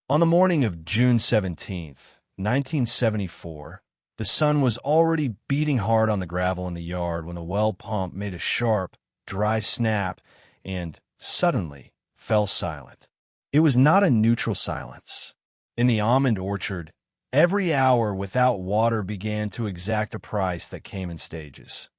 On the morning of June 17th, 1974, the sun was already beating hard on the gravel in the yard when the well pump made a sharp, dry snap and, suddenly, fell silent. It was not a neutral silence. In the almond orchard, every hour without water began to exact a price that came in stages.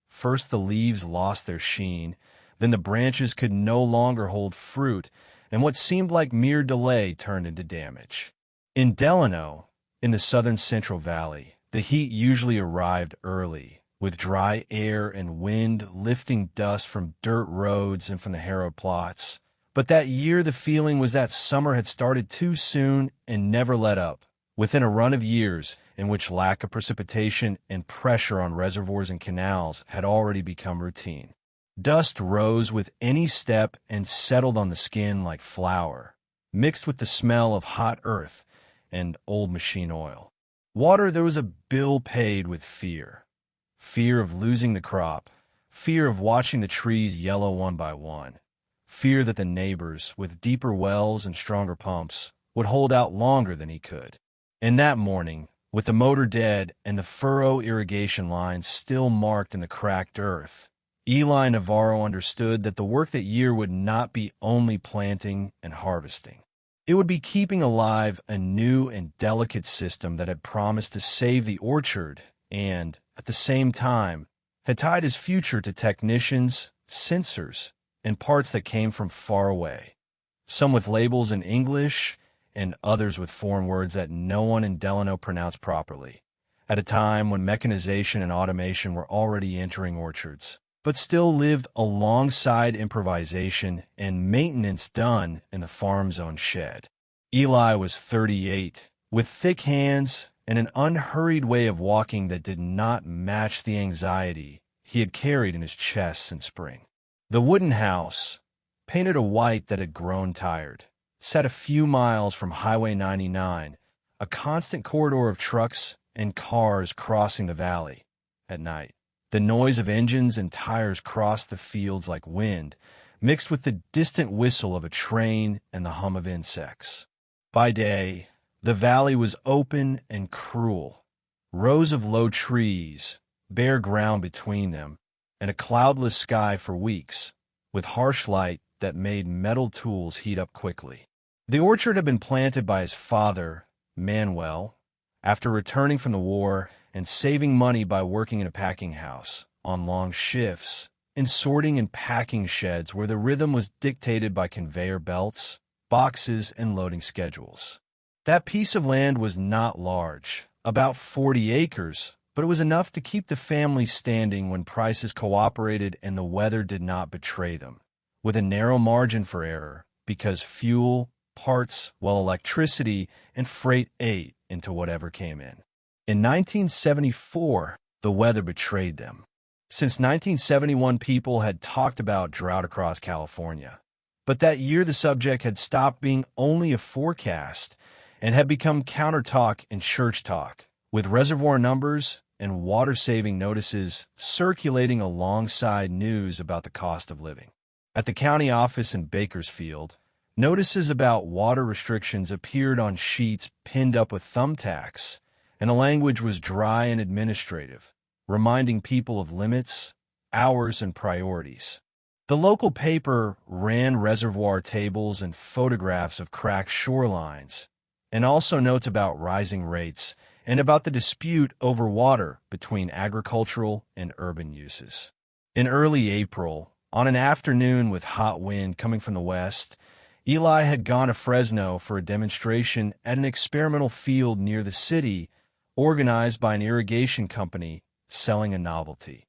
First the leaves lost their sheen, then the branches could no longer hold fruit, and what seemed like mere delay turned into damage. In Delano, in the southern Central Valley, the heat usually arrived early, with dry air and wind lifting dust from dirt roads and from the harrowed plots. But that year the feeling was that summer had started too soon and never let up, within a run of years in which lack of precipitation and pressure on reservoirs and canals had already become routine. Dust rose with any step and settled on the skin like flour, mixed with the smell of hot earth and old machine oil. Water, there was a bill paid with fear. Fear of losing the crop, fear of watching the trees yellow one by one, fear that the neighbors, with deeper wells and stronger pumps, would hold out longer than he could. And that morning, with the motor dead and the furrow irrigation lines still marked in the cracked earth, Eli Navarro understood that the work that year would not be only planting and harvesting. It would be keeping alive a new and delicate system that had promised to save the orchard and, at the same time, had tied his future to technicians, sensors, and parts that came from far away, some with labels in English and others with foreign words that no one in Delano pronounced properly, at a time when mechanization and automation were already entering orchards, but still lived alongside improvisation and maintenance done in the farm's own shed. Eli was 38, with thick hands and an unhurried way of walking that did not match the anxiety he had carried in his chest since spring. The wooden house, painted a white that had grown tired, sat a few miles from Highway 99, a constant corridor of trucks and cars crossing the valley at night. The noise of engines and tires crossed the fields like wind, mixed with the distant whistle of a train and the hum of insects. By day, the valley was open and cruel, rows of low trees, bare ground between them, and a cloudless sky for weeks, with harsh light that made metal tools heat up quickly. The orchard had been planted by his father, Manuel, after returning from the war and saving money by working in a packing house, on long shifts, in sorting and packing sheds where the rhythm was dictated by conveyor belts, boxes, and loading schedules. That piece of land was not large, about 40 acres, but it was enough to keep the family standing when prices cooperated and the weather did not betray them, with a narrow margin for error, because fuel, parts, electricity, and freight ate into whatever came in. In 1974, the weather betrayed them. Since 1971, people had talked about drought across California. But that year, the subject had stopped being only a forecast and had become counter talk and church talk, with reservoir numbers and water-saving notices circulating alongside news about the cost of living. At the county office in Bakersfield, notices about water restrictions appeared on sheets pinned up with thumbtacks, and the language was dry and administrative, reminding people of limits, hours, and priorities. The local paper ran reservoir tables and photographs of cracked shorelines, and also notes about rising rates and about the dispute over water between agricultural and urban uses. In early April, on an afternoon with hot wind coming from the west, Eli had gone to Fresno for a demonstration at an experimental field near the city organized by an irrigation company selling a novelty: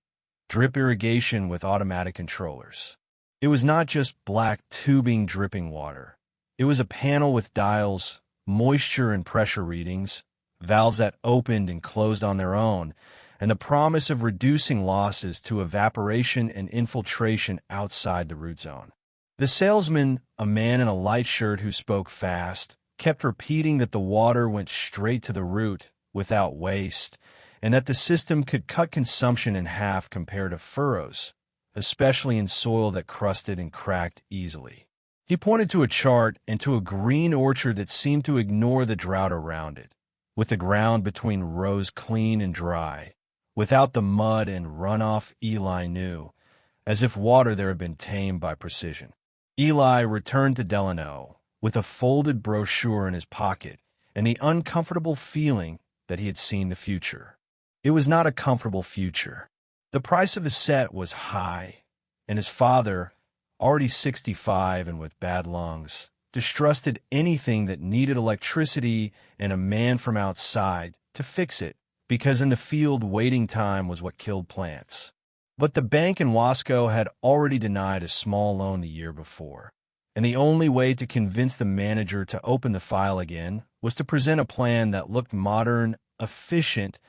drip irrigation with automatic controllers. It was not just black tubing dripping water. It was a panel with dials, moisture and pressure readings, valves that opened and closed on their own, and the promise of reducing losses to evaporation and infiltration outside the root zone. The salesman, a man in a light shirt who spoke fast, kept repeating that the water went straight to the root without waste, and that the system could cut consumption in half compared to furrows, especially in soil that crusted and cracked easily. He pointed to a chart and to a green orchard that seemed to ignore the drought around it, with the ground between rows clean and dry, without the mud and runoff Eli knew, as if water there had been tamed by precision. Eli returned to Delano with a folded brochure in his pocket and the uncomfortable feeling that he had seen the future. It was not a comfortable future. The price of his set was high, and his father, already 65 and with bad lungs, distrusted anything that needed electricity and a man from outside to fix it, because in the field waiting time was what killed plants. But the bank in Wasco had already denied a small loan the year before, and the only way to convince the manager to open the file again was to present a plan that looked modern, efficient,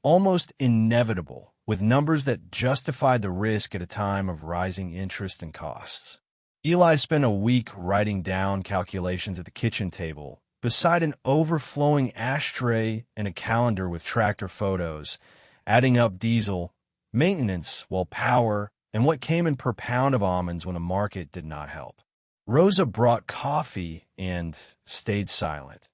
almost inevitable, with numbers that justified the risk at a time of rising interest and costs. Eli spent a week writing down calculations at the kitchen table, beside an overflowing ashtray and a calendar with tractor photos, adding up diesel, maintenance, power, and what came in per pound of almonds when the market did not help. Rosa brought coffee and stayed silent,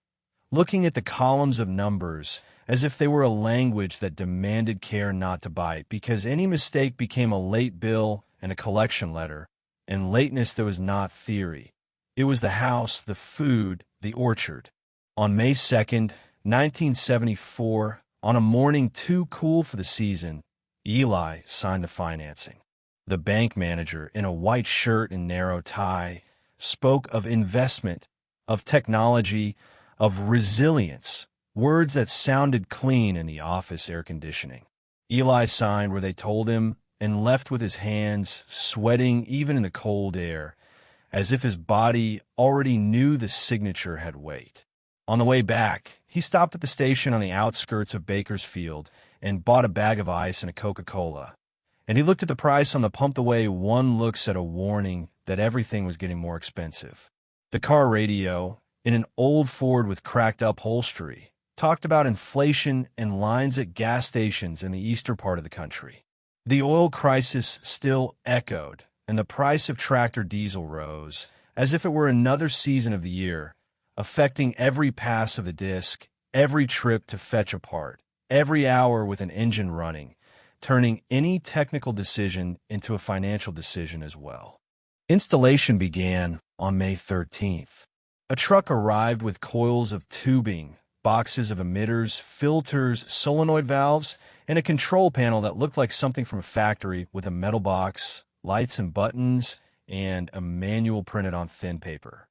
looking at the columns of numbers as if they were a language that demanded care not to bite, because any mistake became a late bill and a collection letter, and lateness that was not theory. It was the house, the food, the orchard. On May 2nd, 1974, on a morning too cool for the season, Eli signed the financing. The bank manager, in a white shirt and narrow tie, spoke of investment, of technology, of resilience, words that sounded clean in the office air conditioning. Eli signed where they told him and left with his hands sweating even in the cold air, as if his body already knew the signature had weight. On the way back, he stopped at the station on the outskirts of Bakersfield and bought a bag of ice and a Coca-Cola. And he looked at the price on the pump the way one looks at a warning that everything was getting more expensive. The car radio, in an old Ford with cracked upholstery, talked about inflation and lines at gas stations in the eastern part of the country. The oil crisis still echoed, and the price of tractor diesel rose, as if it were another season of the year, affecting every pass of the disc, every trip to fetch a part, every hour with an engine running, turning any technical decision into a financial decision as well. Installation began on May 13th. A truck arrived with coils of tubing, boxes of emitters, filters, solenoid valves, and a control panel that looked like something from a factory with a metal box, lights and buttons, and a manual printed on thin paper.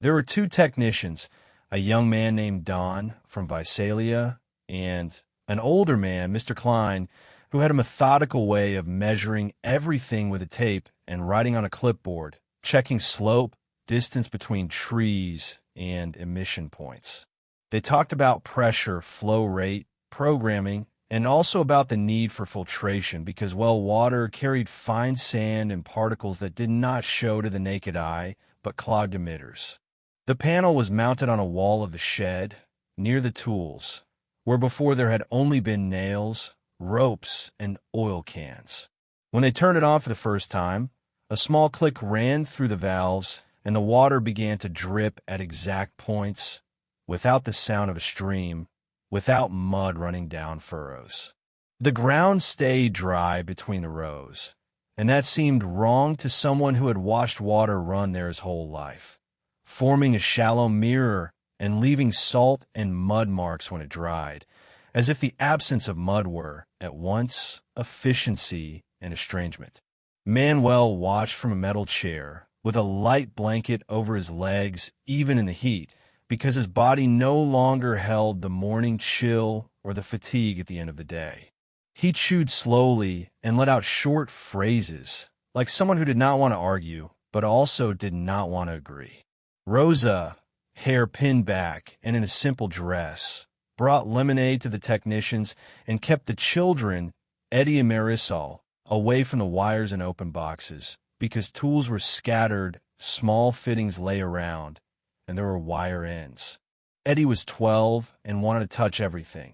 There were two technicians, a young man named Don from Visalia, and an older man, Mr. Klein, who had a methodical way of measuring everything with a tape and writing on a clipboard, checking slope, distance between trees, and emission points. They talked about pressure, flow rate, programming, and also about the need for filtration because water carried fine sand and particles that did not show to the naked eye but clogged emitters. The panel was mounted on a wall of the shed, near the tools, where before there had only been nails, ropes, and oil cans. When they turned it on for the first time, a small click ran through the valves, and the water began to drip at exact points, without the sound of a stream, without mud running down furrows. The ground stayed dry between the rows, and that seemed wrong to someone who had watched water run there his whole life, forming a shallow mirror and leaving salt and mud marks when it dried, as if the absence of mud were, at once, efficiency and estrangement. Manuel watched from a metal chair, with a light blanket over his legs, even in the heat, because his body no longer held the morning chill or the fatigue at the end of the day. He chewed slowly and let out short phrases, like someone who did not want to argue, but also did not want to agree. Rosa, hair pinned back and in a simple dress, brought lemonade to the technicians and kept the children, Eddie and Marisol, away from the wires and open boxes, because tools were scattered, small fittings lay around, and there were wire ends. Eddie was 12 and wanted to touch everything.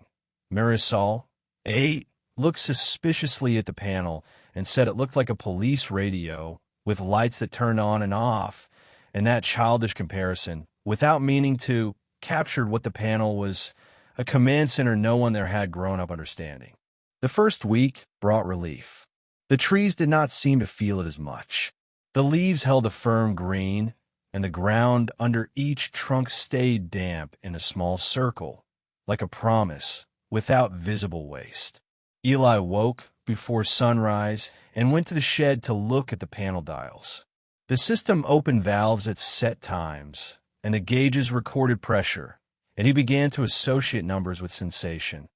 Marisol, 8, looked suspiciously at the panel and said it looked like a police radio with lights that turned on and off, and that childish comparison, without meaning to, captured what the panel was a command center no one there had grown up understanding. The first week brought relief. The trees did not seem to feel it as much. The leaves held a firm green, and the ground under each trunk stayed damp in a small circle, like a promise, without visible waste. Eli woke before sunrise and went to the shed to look at the panel dials. The system opened valves at set times, and the gauges recorded pressure, and he began to associate numbers with sensation.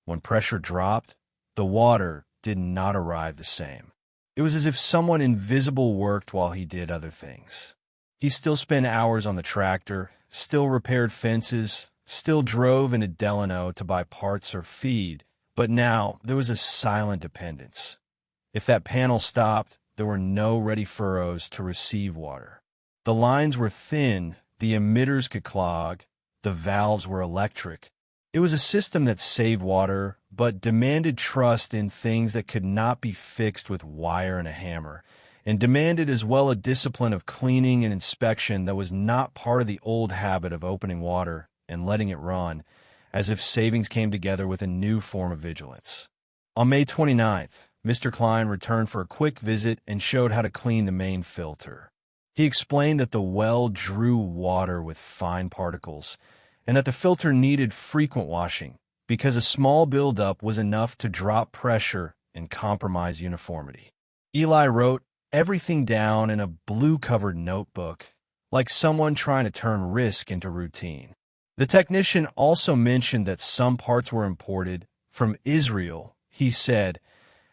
When pressure dropped, the water did not arrive the same. It was as if someone invisible worked while he did other things. He still spent hours on the tractor, still repaired fences, still drove into Delano to buy parts or feed, but now there was a silent dependence. If that panel stopped, there were no ready furrows to receive water. The lines were thin, the emitters could clog, the valves were electric. It was a system that saved water, but demanded trust in things that could not be fixed with wire and a hammer, and demanded as well a discipline of cleaning and inspection that was not part of the old habit of opening water and letting it run, as if savings came together with a new form of vigilance. On May 29th, Mr. Klein returned for a quick visit and showed how to clean the main filter. He explained that the well drew water with fine particles, and that the filter needed frequent washing, because a small buildup was enough to drop pressure and compromise uniformity. Eli wrote everything down in a blue-covered notebook, like someone trying to turn risk into routine. The technician also mentioned that some parts were imported from Israel, he said,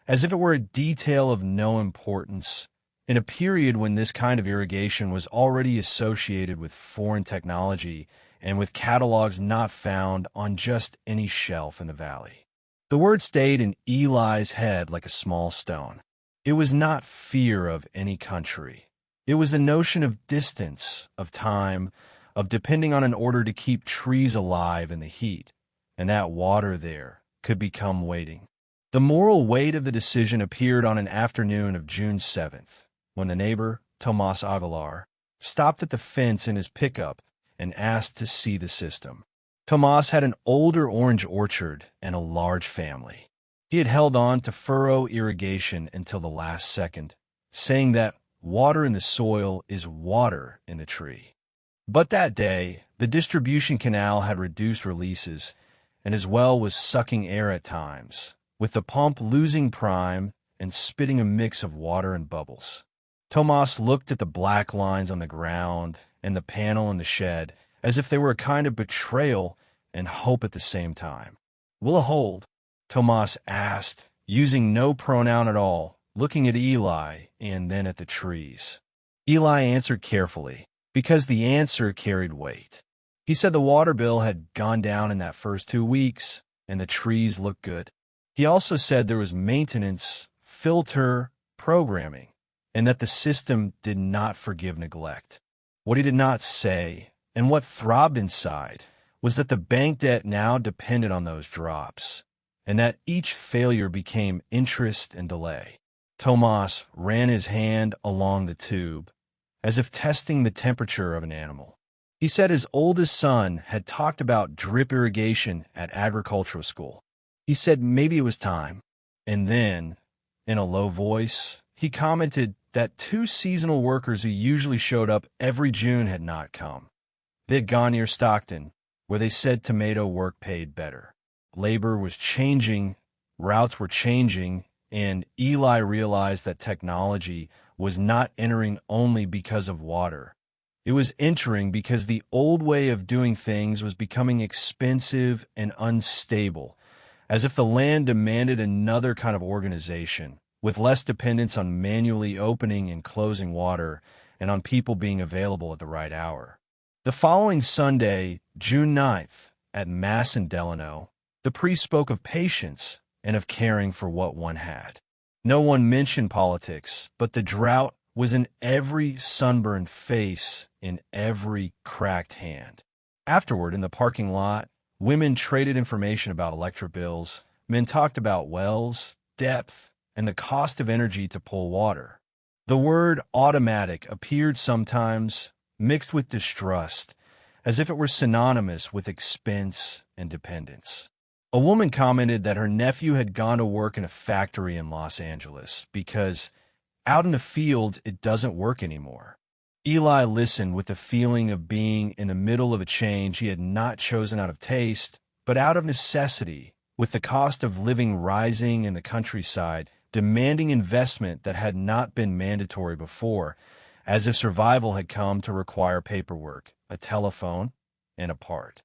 as if it were a detail of no importance, in a period when this kind of irrigation was already associated with foreign technology and with catalogs not found on just any shelf in the valley. The word stayed in Eli's head like a small stone. It was not fear of any country. It was the notion of distance, of time, of depending on an order to keep trees alive in the heat, and that water there could become waiting. The moral weight of the decision appeared on an afternoon of June 7th, when the neighbor, Tomas Aguilar, stopped at the fence in his pickup and asked to see the system. Tomas had an older orange orchard and a large family. He had held on to furrow irrigation until the last second, saying that water in the soil is water in the tree. But that day, the distribution canal had reduced releases, and his well was sucking air at times, with the pump losing prime and spitting a mix of water and bubbles. Tomas looked at the black lines on the ground and the panel in the shed as if they were a kind of betrayal and hope at the same time. "Will it hold?" Tomas asked, using no pronoun at all, looking at Eli and then at the trees. Eli answered carefully, because the answer carried weight. He said the water bill had gone down in that first 2 weeks, and the trees looked good. He also said there was maintenance, filter, programming, and that the system did not forgive neglect. What he did not say, and what throbbed inside, was that the bank debt now depended on those drops, and that each failure became interest and delay. Tomas ran his hand along the tube, as if testing the temperature of an animal. He said his oldest son had talked about drip irrigation at agricultural school. He said maybe it was time. And then, in a low voice, he commented that 2 seasonal workers who usually showed up every June had not come. They had gone near Stockton, where they said tomato work paid better. Labor was changing, routes were changing, and Eli realized that technology was not entering only because of water. It was entering because the old way of doing things was becoming expensive and unstable, as if the land demanded another kind of organization, with less dependence on manually opening and closing water and on people being available at the right hour. The following Sunday, June 9th, at Mass in Delano, the priest spoke of patience and of caring for what one had. No one mentioned politics, but the drought was in every sunburned face, in every cracked hand. Afterward, in the parking lot, women traded information about electric bills, men talked about wells, depth, and the cost of energy to pull water. The word automatic appeared sometimes, mixed with distrust, as if it were synonymous with expense and dependence. A woman commented that her nephew had gone to work in a factory in Los Angeles because out in the fields it doesn't work anymore. Eli listened with the feeling of being in the middle of a change he had not chosen out of taste, but out of necessity, with the cost of living rising in the countryside, demanding investment that had not been mandatory before, as if survival had come to require paperwork, a telephone, and a part.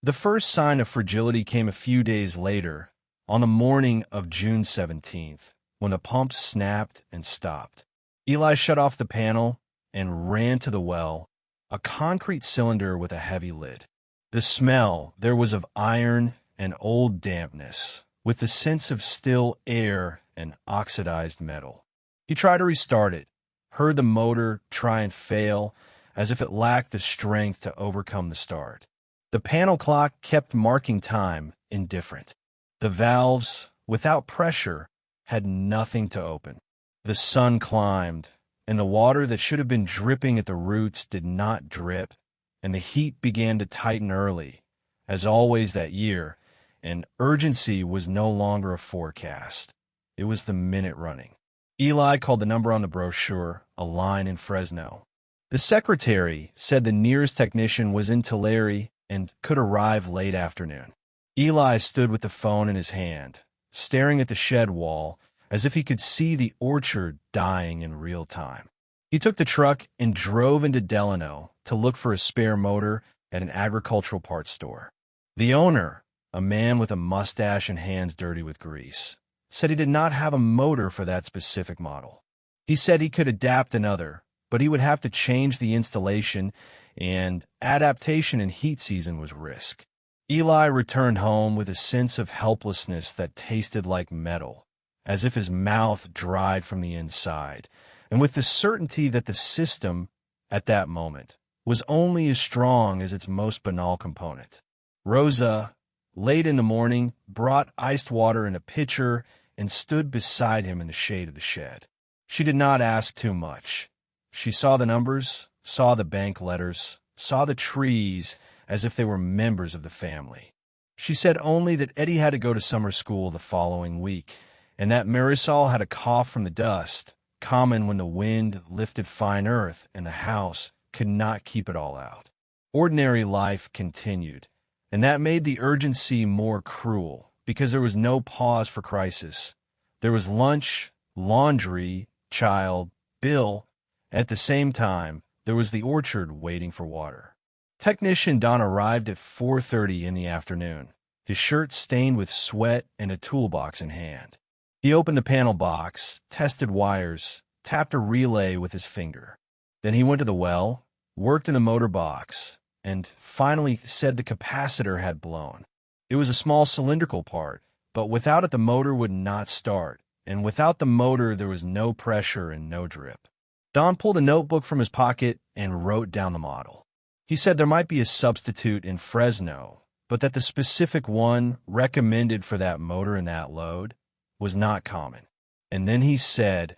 The first sign of fragility came a few days later, on the morning of June 17th, when the pump snapped and stopped. Eli shut off the panel and ran to the well, a concrete cylinder with a heavy lid. The smell there was of iron and old dampness, with the sense of still air and oxidized metal. He tried to restart it, heard the motor try and fail, as if it lacked the strength to overcome the start. The panel clock kept marking time, indifferent. The valves, without pressure, had nothing to open. The sun climbed, and the water that should have been dripping at the roots did not drip, and the heat began to tighten early, as always that year, and urgency was no longer a forecast. It was the minute running. Eli called the number on the brochure, a line in Fresno. The secretary said the nearest technician was in Tulare and could arrive late afternoon. Eli stood with the phone in his hand, staring at the shed wall as if he could see the orchard dying in real time. He took the truck and drove into Delano to look for a spare motor at an agricultural parts store. The owner, a man with a mustache and hands dirty with grease, said he did not have a motor for that specific model. He said he could adapt another, but he would have to change the installation, and adaptation in heat season was risk. Eli returned home with a sense of helplessness that tasted like metal, as if his mouth dried from the inside, and with the certainty that the system, at that moment, was only as strong as its most banal component. Rosa, late in the morning, brought iced water in a pitcher and stood beside him in the shade of the shed. She did not ask too much. She saw the numbers, saw the bank letters, saw the trees as if they were members of the family. She said only that Eddie had to go to summer school the following week, and that Marisol had a cough from the dust, common when the wind lifted fine earth and the house could not keep it all out. Ordinary life continued, and that made the urgency more cruel, because there was no pause for crisis. There was lunch, laundry, child, bill. At the same time, there was the orchard waiting for water. Technician Don arrived at 4:30 in the afternoon, his shirt stained with sweat and a toolbox in hand. He opened the panel box, tested wires, tapped a relay with his finger. Then he went to the well, worked in the motor box, and finally said the capacitor had blown. It was a small cylindrical part, but without it the motor would not start, and without the motor there was no pressure and no drip. Don pulled a notebook from his pocket and wrote down the model. He said there might be a substitute in Fresno, but that the specific one recommended for that motor and that load was not common. And then he said,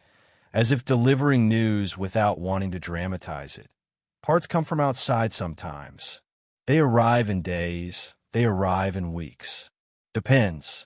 as if delivering news without wanting to dramatize it, parts come from outside sometimes. They arrive in days, they arrive in weeks. Depends.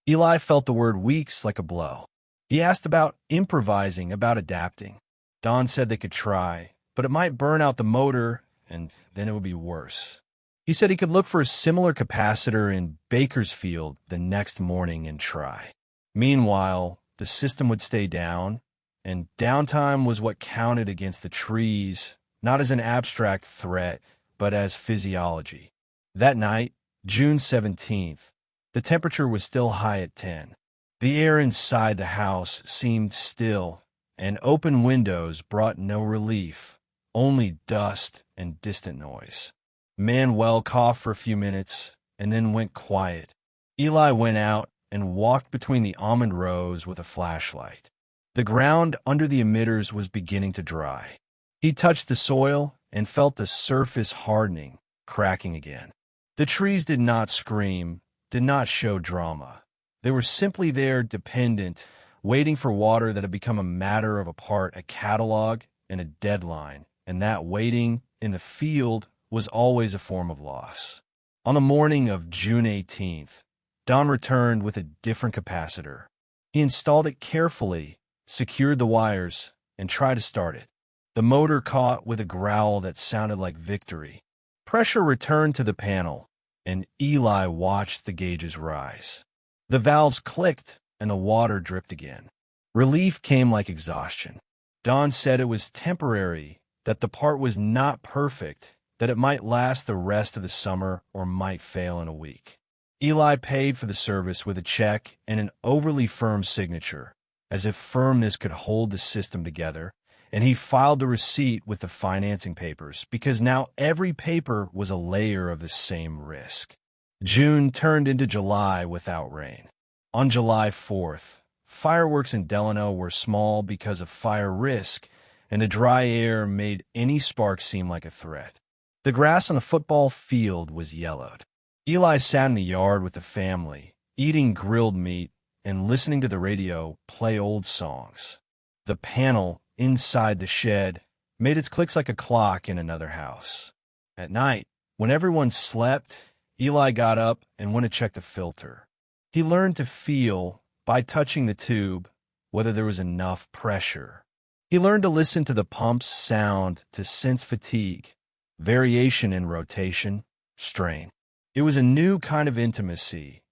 Eli felt the word weeks like a blow. He asked about improvising, about adapting. Don said they could try, but it might burn out the motor, and then it would be worse. He said he could look for a similar capacitor in Bakersfield the next morning and try. Meanwhile, the system would stay down, and downtime was what counted against the trees, not as an abstract threat, but as physiology. That night, June 17th, the temperature was still high at 10. The air inside the house seemed still, and open windows brought no relief, only dust and distant noise. Manuel coughed for a few minutes and then went quiet. Eli went out and walked between the almond rows with a flashlight. The ground under the emitters was beginning to dry. He touched the soil and felt the surface hardening, cracking again. The trees did not scream, did not show drama. They were simply there, dependent, waiting for water that had become a matter of a catalog, and a deadline, and that waiting in the field was always a form of loss. On the morning of June 18th, Don returned with a different capacitor. He installed it carefully, secured the wires, and tried to start it. The motor caught with a growl that sounded like victory. Pressure returned to the panel, and Eli watched the gauges rise. The valves clicked, and the water dripped again. Relief came like exhaustion. Don said it was temporary, that the part was not perfect, that it might last the rest of the summer or might fail in a week. Eli paid for the service with a check and an overly firm signature, as if firmness could hold the system together, and he filed the receipt with the financing papers because now every paper was a layer of the same risk. June turned into July without rain. On July 4th, fireworks in Delano were small because of fire risk, and the dry air made any spark seem like a threat. The grass on the football field was yellowed. Eli sat in the yard with the family, eating grilled meat and listening to the radio play old songs. The panel inside the shed made its clicks like a clock in another house. At night, when everyone slept, Eli got up and went to check the filter. He learned to feel, by touching the tube, whether there was enough pressure. He learned to listen to the pump's sound to sense fatigue, variation in rotation, strain. It was a new kind of intimacy,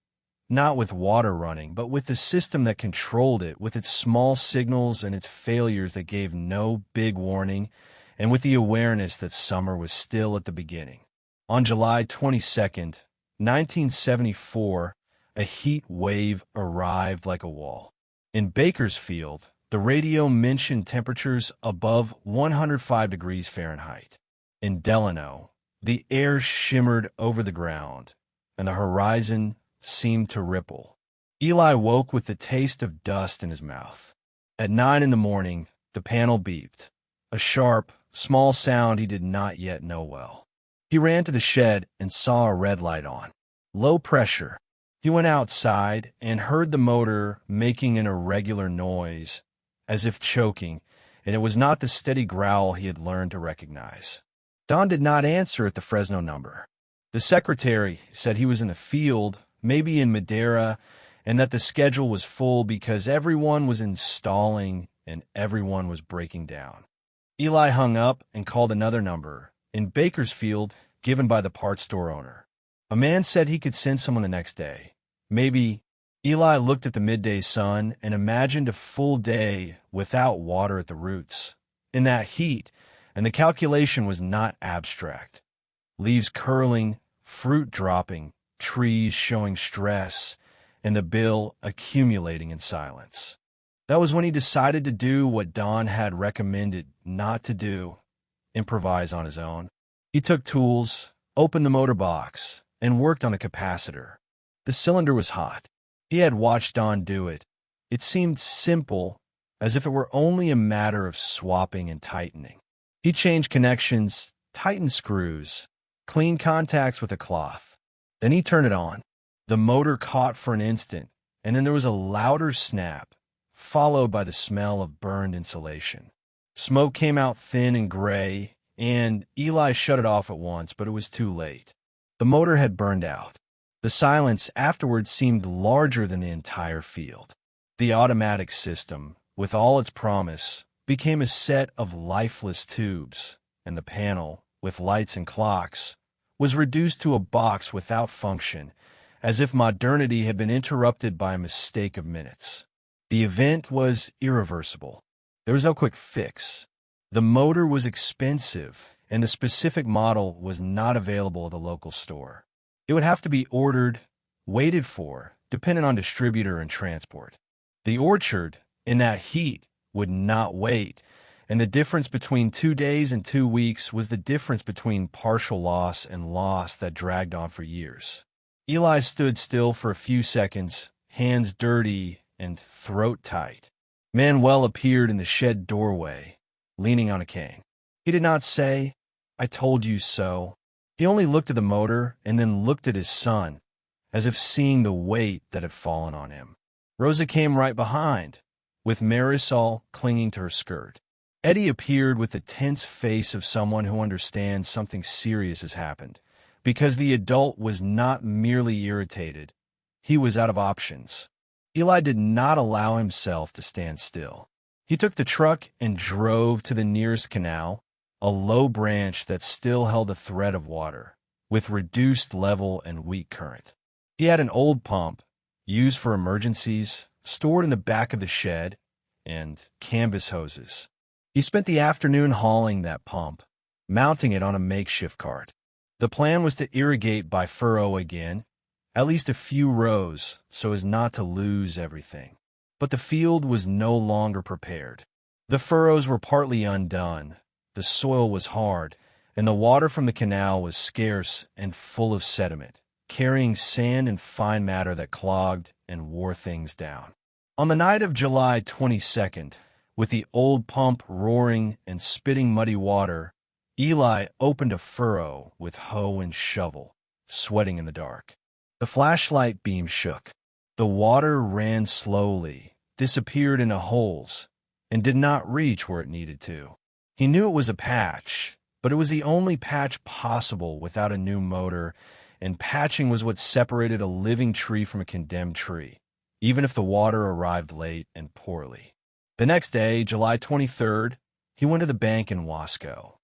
not with water running, but with the system that controlled it, with its small signals and its failures that gave no big warning, and with the awareness that summer was still at the beginning. On July 22nd, 1974, a heat wave arrived like a wall. In Bakersfield, the radio mentioned temperatures above 105 degrees Fahrenheit. In Delano, the air shimmered over the ground, and the horizon seemed to ripple. Eli woke with the taste of dust in his mouth. At 9 in the morning, the panel beeped, a sharp, small sound he did not yet know well. He ran to the shed and saw a red light on. Low pressure. He went outside and heard the motor making an irregular noise, as if choking, and it was not the steady growl he had learned to recognize. Don did not answer at the Fresno number. The secretary said he was in the field, maybe in Madera, and that the schedule was full because everyone was installing and everyone was breaking down. Eli hung up and called another number, in Bakersfield, given by the parts store owner. A man said he could send someone the next day. Maybe. Eli looked at the midday sun and imagined a full day without water at the roots, in that heat, and the calculation was not abstract. Leaves curling, fruit dropping, trees showing stress, and the bill accumulating in silence. That was when he decided to do what Don had recommended not to do, improvise on his own. He took tools, opened the motor box, and worked on the capacitor. The cylinder was hot. He had watched Don do it. It seemed simple, as if it were only a matter of swapping and tightening. He changed connections, tightened screws, cleaned contacts with a cloth. Then he turned it on. The motor caught for an instant, and then there was a louder snap, followed by the smell of burned insulation. Smoke came out thin and gray, and Eli shut it off at once, but it was too late. The motor had burned out. The silence afterwards seemed larger than the entire field. The automatic system, with all its promise, became a set of lifeless tubes, and the panel, with lights and clocks, was reduced to a box without function, as if modernity had been interrupted by a mistake of minutes. The event was irreversible. There was no quick fix. The motor was expensive, and the specific model was not available at the local store. It would have to be ordered, waited for, depending on distributor and transport. The orchard, in that heat, would not wait, and the difference between 2 days and 2 weeks was the difference between partial loss and loss that dragged on for years. Eli stood still for a few seconds, hands dirty and throat tight. Manuel appeared in the shed doorway, leaning on a cane. He did not say, "I told you so." He only looked at the motor and then looked at his son, as if seeing the weight that had fallen on him. Rosa came right behind, with Marisol clinging to her skirt. Eddie appeared with the tense face of someone who understands something serious has happened, because the adult was not merely irritated, he was out of options. Eli did not allow himself to stand still. He took the truck and drove to the nearest canal, a low branch that still held a thread of water, with reduced level and weak current. He had an old pump, used for emergencies, stored in the back of the shed, and canvas hoses. He spent the afternoon hauling that pump, mounting it on a makeshift cart. The plan was to irrigate by furrow again, at least a few rows, so as not to lose everything. But the field was no longer prepared. The furrows were partly undone, the soil was hard, and the water from the canal was scarce and full of sediment, carrying sand and fine matter that clogged and wore things down. On the night of July 22nd, with the old pump roaring and spitting muddy water, Eli opened a furrow with hoe and shovel, sweating in the dark. The flashlight beam shook. The water ran slowly, disappeared into holes, and did not reach where it needed to. He knew it was a patch, but it was the only patch possible without a new motor, and patching was what separated a living tree from a condemned tree, even if the water arrived late and poorly. The next day, July 23rd, he went to the bank in Wasco.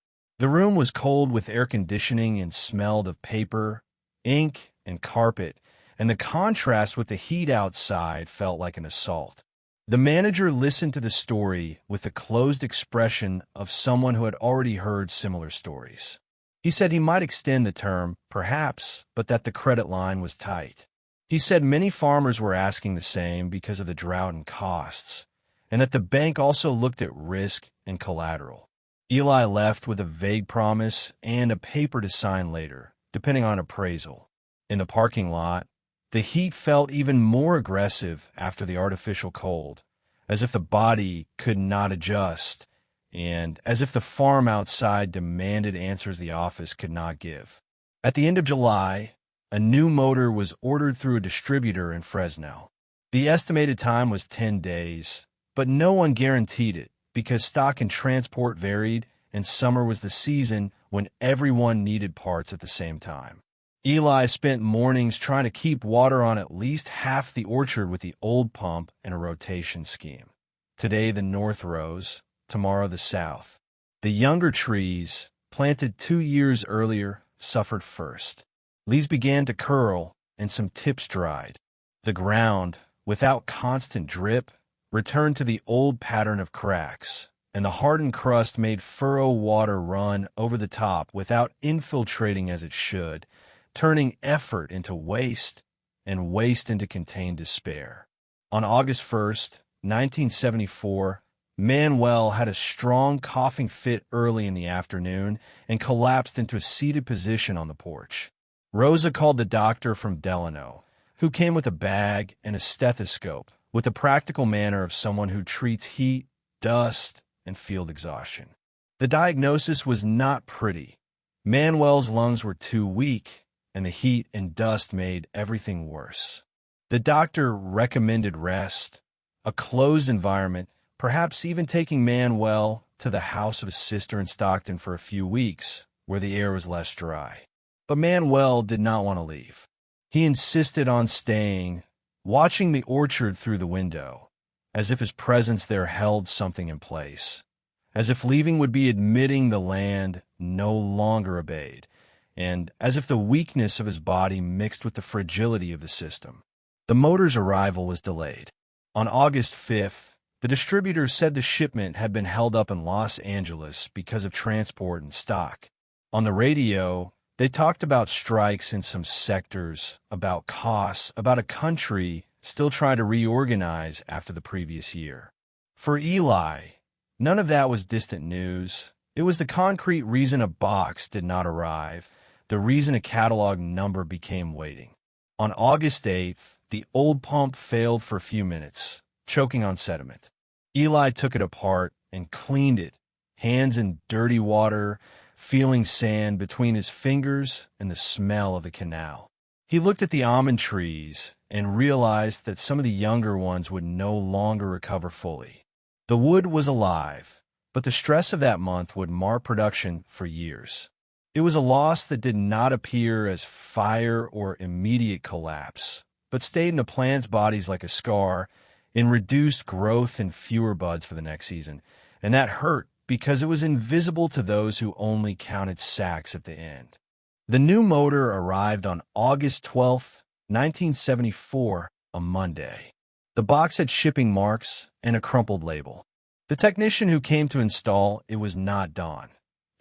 The room was cold with air conditioning and smelled of paper, ink, and carpet, and the contrast with the heat outside felt like an assault. The manager listened to the story with the closed expression of someone who had already heard similar stories. He said he might extend the term, perhaps, but that the credit line was tight. He said many farmers were asking the same because of the drought and costs, and that the bank also looked at risk and collateral. Eli left with a vague promise and a paper to sign later, depending on appraisal. In the parking lot, the heat felt even more aggressive after the artificial cold, as if the body could not adjust, and as if the farm outside demanded answers the office could not give. At the end of July, a new motor was ordered through a distributor in Fresno. The estimated time was 10 days, but no one guaranteed it because stock and transport varied, and summer was the season when everyone needed parts at the same time. Eli spent mornings trying to keep water on at least half the orchard with the old pump and a rotation scheme. Today the north rose, tomorrow the south. The younger trees, planted 2 years earlier, suffered first. Leaves began to curl, and some tips dried. The ground, without constant drip, returned to the old pattern of cracks, and the hardened crust made furrow water run over the top without infiltrating as it should, turning effort into waste and waste into contained despair. On August 1st, 1974, Manuel had a strong coughing fit early in the afternoon and collapsed into a seated position on the porch. Rosa called the doctor from Delano, who came with a bag and a stethoscope, with the practical manner of someone who treats heat, dust, and field exhaustion. The diagnosis was not pretty. Manuel's lungs were too weak, and the heat and dust made everything worse. The doctor recommended rest, a closed environment, perhaps even taking Manuel to the house of his sister in Stockton for a few weeks, where the air was less dry. But Manuel did not want to leave. He insisted on staying, watching the orchard through the window, as if his presence there held something in place, as if leaving would be admitting the land no longer obeyed, and as if the weakness of his body mixed with the fragility of the system. The motor's arrival was delayed. On August 5th, the distributor said the shipment had been held up in Los Angeles because of transport and stock. On the radio, they talked about strikes in some sectors, about costs, about a country still trying to reorganize after the previous year. For Eli, none of that was distant news. It was the concrete reason a box did not arrive, the reason a catalog number became waiting. On August 8th, the old pump failed for a few minutes, choking on sediment. Eli took it apart and cleaned it, hands in dirty water, feeling sand between his fingers and the smell of the canal. He looked at the almond trees and realized that some of the younger ones would no longer recover fully. The wood was alive, but the stress of that month would mar production for years. It was a loss that did not appear as fire or immediate collapse, but stayed in the plant's bodies like a scar, in reduced growth and fewer buds for the next season. And that hurt because it was invisible to those who only counted sacks at the end. The new motor arrived on August 12, 1974, a Monday. The box had shipping marks and a crumpled label. The technician who came to install it was not Don.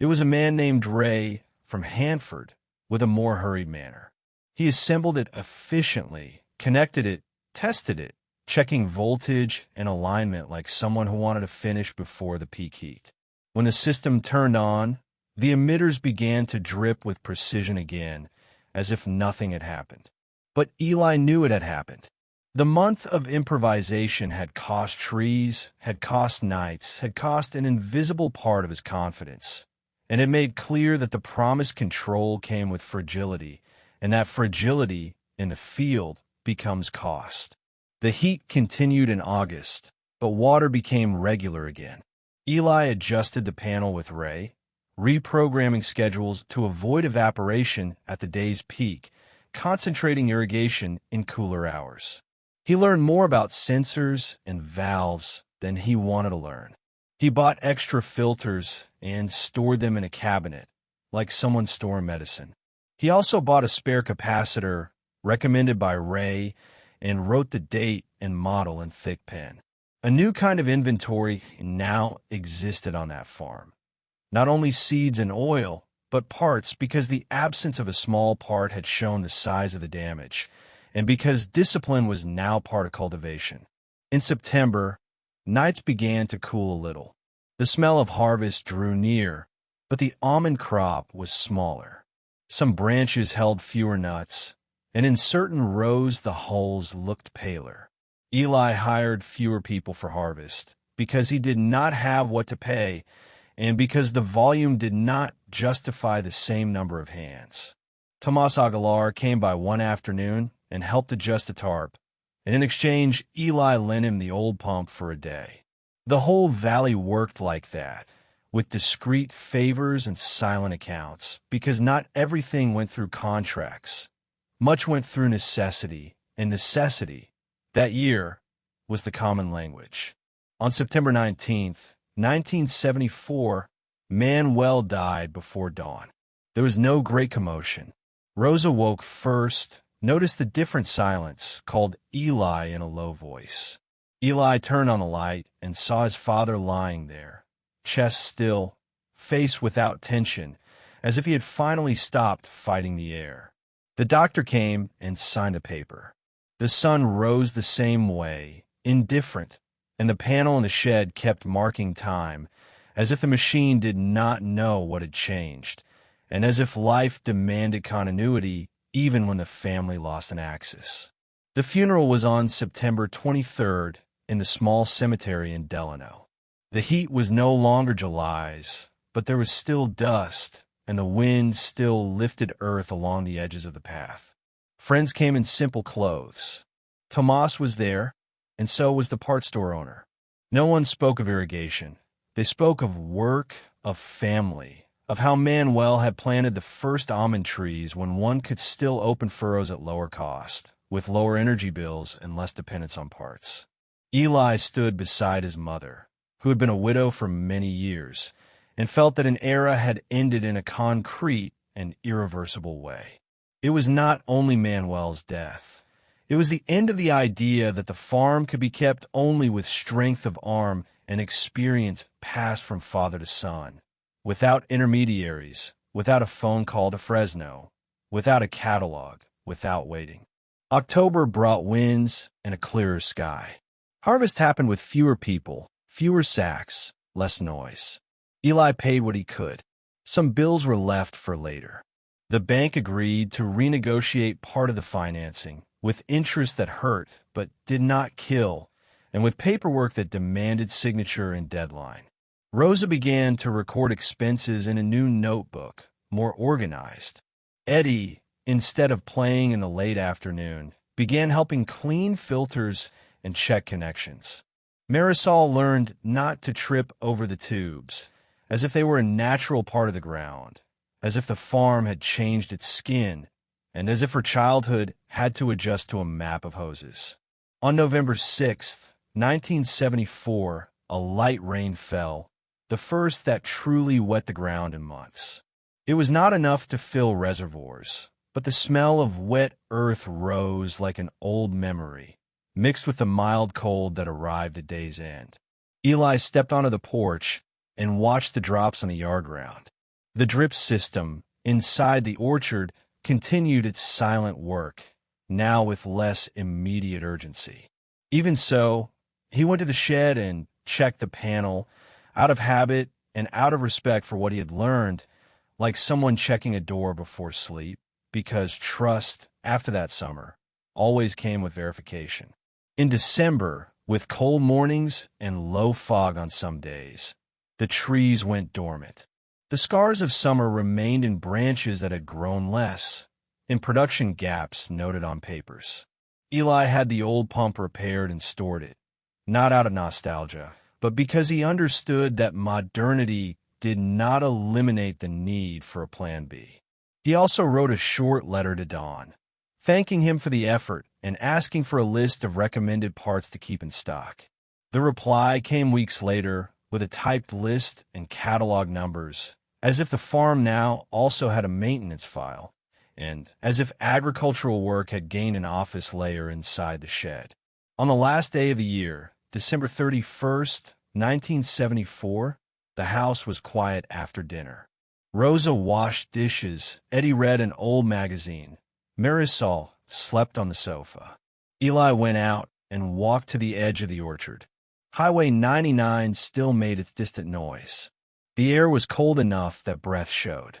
It was a man named Ray from Hanford with a more hurried manner. He assembled it efficiently, connected it, tested it, checking voltage and alignment like someone who wanted to finish before the peak heat. When the system turned on, the emitters began to drip with precision again, as if nothing had happened. But Eli knew it had happened. The month of improvisation had cost trees, had cost nights, had cost an invisible part of his confidence, and it made clear that the promised control came with fragility, and that fragility in the field becomes cost. The heat continued in August, but water became regular again. Eli adjusted the panel with Ray, reprogramming schedules to avoid evaporation at the day's peak, concentrating irrigation in cooler hours. He learned more about sensors and valves than he wanted to learn. He bought extra filters and stored them in a cabinet, like someone storing medicine. He also bought a spare capacitor recommended by Ray and wrote the date and model in thick pen. A new kind of inventory now existed on that farm. Not only seeds and oil, but parts, because the absence of a small part had shown the size of the damage, and because discipline was now part of cultivation. In September, nights began to cool a little. The smell of harvest drew near, but the almond crop was smaller. Some branches held fewer nuts, and in certain rows the hulls looked paler. Eli hired fewer people for harvest, because he did not have what to pay, and because the volume did not justify the same number of hands. Tomas Aguilar came by one afternoon and helped adjust the tarp, and in exchange, Eli lent him the old pump for a day. The whole valley worked like that, with discreet favors and silent accounts, because not everything went through contracts. Much went through necessity, and necessity, that year, was the common language. On September 19th, 1974, Manuel died before dawn. There was no great commotion. Rosa woke first, noticed the different silence, called Eli in a low voice. Eli turned on the light and saw his father lying there, chest still, face without tension, as if he had finally stopped fighting the air. The doctor came and signed a paper. The sun rose the same way, indifferent, and the panel in the shed kept marking time, as if the machine did not know what had changed, and as if life demanded continuity even when the family lost an axis. The funeral was on September 23rd in the small cemetery in Delano. The heat was no longer July's, but there was still dust, and the wind still lifted earth along the edges of the path. Friends came in simple clothes. Tomas was there, and so was the part store owner. No one spoke of irrigation. They spoke of work, of family, of how Manuel had planted the first almond trees when one could still open furrows at lower cost, with lower energy bills and less dependence on parts. Eli stood beside his mother, who had been a widow for many years, and felt that an era had ended in a concrete and irreversible way. It was not only Manuel's death. It was the end of the idea that the farm could be kept only with strength of arm and experience passed from father to son, without intermediaries, without a phone call to Fresno, without a catalog, without waiting. October brought winds and a clearer sky. Harvest happened with fewer people, fewer sacks, less noise. Eli paid what he could. Some bills were left for later. The bank agreed to renegotiate part of the financing, with interest that hurt but did not kill, and with paperwork that demanded signature and deadline. Rosa began to record expenses in a new notebook, more organized. Eddie, instead of playing in the late afternoon, began helping clean filters and check connections. Marisol learned not to trip over the tubes, as if they were a natural part of the ground, as if the farm had changed its skin, and as if her childhood had to adjust to a map of hoses. On November 6th, 1974, a light rain fell, the first that truly wet the ground in months. It was not enough to fill reservoirs, but the smell of wet earth rose like an old memory, mixed with the mild cold that arrived at day's end. Eli stepped onto the porch and watched the drops on the yard ground. The drip system inside the orchard continued its silent work, now with less immediate urgency. Even so, he went to the shed and checked the panel, out of habit and out of respect for what he had learned, like someone checking a door before sleep, because trust, after that summer, always came with verification. In December, with cold mornings and low fog on some days, the trees went dormant. The scars of summer remained in branches that had grown less, in production gaps noted on papers. Eli had the old pump repaired and stored it, not out of nostalgia, but because he understood that modernity did not eliminate the need for a plan B. He also wrote a short letter to Don, thanking him for the effort and asking for a list of recommended parts to keep in stock. The reply came weeks later with a typed list and catalog numbers, as if the farm now also had a maintenance file, and as if agricultural work had gained an office layer inside the shed. On the last day of the year, December 31st, 1974, the house was quiet after dinner. Rosa washed dishes, Eddie read an old magazine, Marisol slept on the sofa. Eli went out and walked to the edge of the orchard. Highway 99 still made its distant noise. The air was cold enough that breath showed.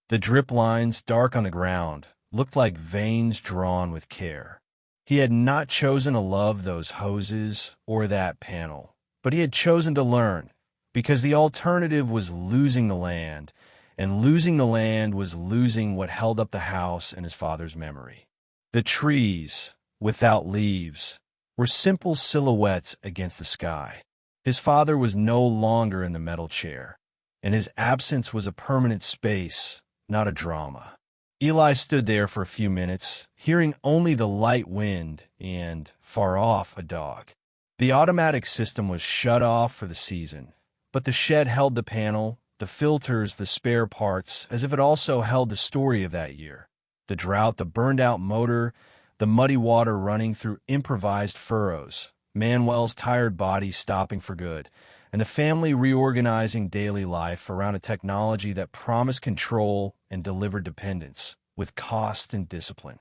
The drip lines, dark on the ground, looked like veins drawn with care. He had not chosen to love those hoses or that panel, but he had chosen to learn, because the alternative was losing the land, and losing the land was losing what held up the house and his father's memory. The trees, without leaves, were simple silhouettes against the sky. His father was no longer in the metal chair, and his absence was a permanent space, not a drama. Eli stood there for a few minutes, hearing only the light wind and, far off, a dog. The automatic system was shut off for the season, but the shed held the panel, the filters, the spare parts, as if it also held the story of that year. The drought, the burned-out motor, the muddy water running through improvised furrows, Manuel's tired body stopping for good, and the family reorganizing daily life around a technology that promised control and delivered dependence, with cost and discipline.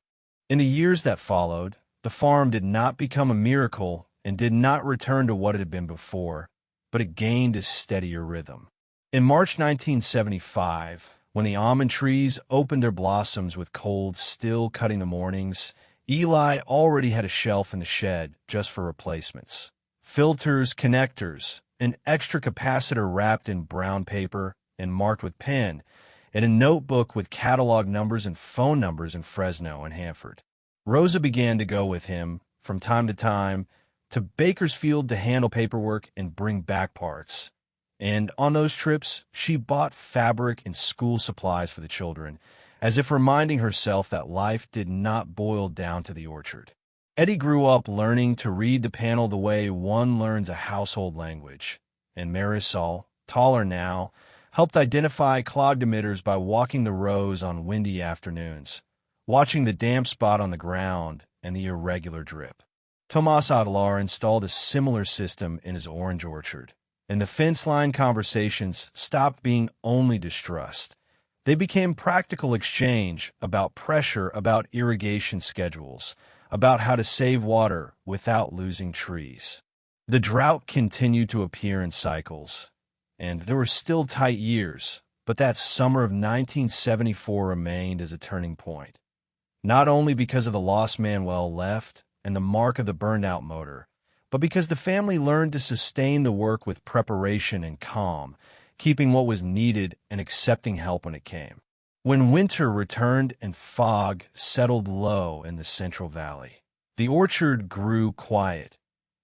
In the years that followed, the farm did not become a miracle and did not return to what it had been before, but it gained a steadier rhythm. In March 1975, when the almond trees opened their blossoms with cold still cutting the mornings, Eli already had a shelf in the shed just for replacements. Filters, connectors, an extra capacitor wrapped in brown paper and marked with pen, and a notebook with catalog numbers and phone numbers in Fresno and Hanford. Rosa began to go with him, from time to Bakersfield to handle paperwork and bring back parts. And on those trips, she bought fabric and school supplies for the children, as if reminding herself that life did not boil down to the orchard. Eddie grew up learning to read the panel the way one learns a household language, and Marisol, taller now, helped identify clogged emitters by walking the rows on windy afternoons, watching the damp spot on the ground and the irregular drip. Tomas Adlar installed a similar system in his orange orchard, and the fence line conversations stopped being only distrust. They became practical exchange about pressure, about irrigation schedules, about how to save water without losing trees. The drought continued to appear in cycles, and there were still tight years, but that summer of 1974 remained as a turning point. Not only because of the lost Manuel left and the mark of the burned-out motor, but because the family learned to sustain the work with preparation and calm, keeping what was needed and accepting help when it came. When winter returned and fog settled low in the Central Valley, the orchard grew quiet,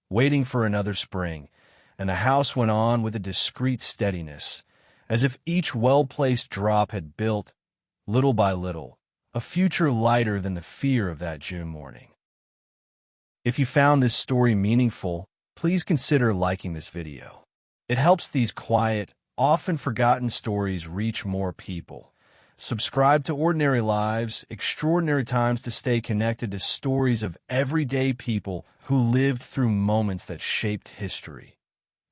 waiting for another spring, and the house went on with a discreet steadiness, as if each well-placed drop had built, little by little, a future lighter than the fear of that June morning. If you found this story meaningful, please consider liking this video. It helps these quiet, often forgotten stories reach more people. Subscribe to Ordinary Lives, Extraordinary Times to stay connected to stories of everyday people who lived through moments that shaped history.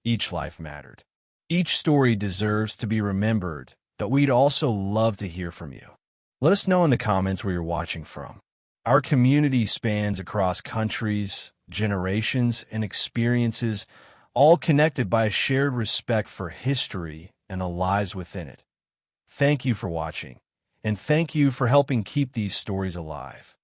Each life mattered. Each story deserves to be remembered, but we'd also love to hear from you. Let us know in the comments where you're watching from. Our community spans across countries, generations, and experiences, all connected by a shared respect for history and the lives within it. Thank you for watching, and thank you for helping keep these stories alive.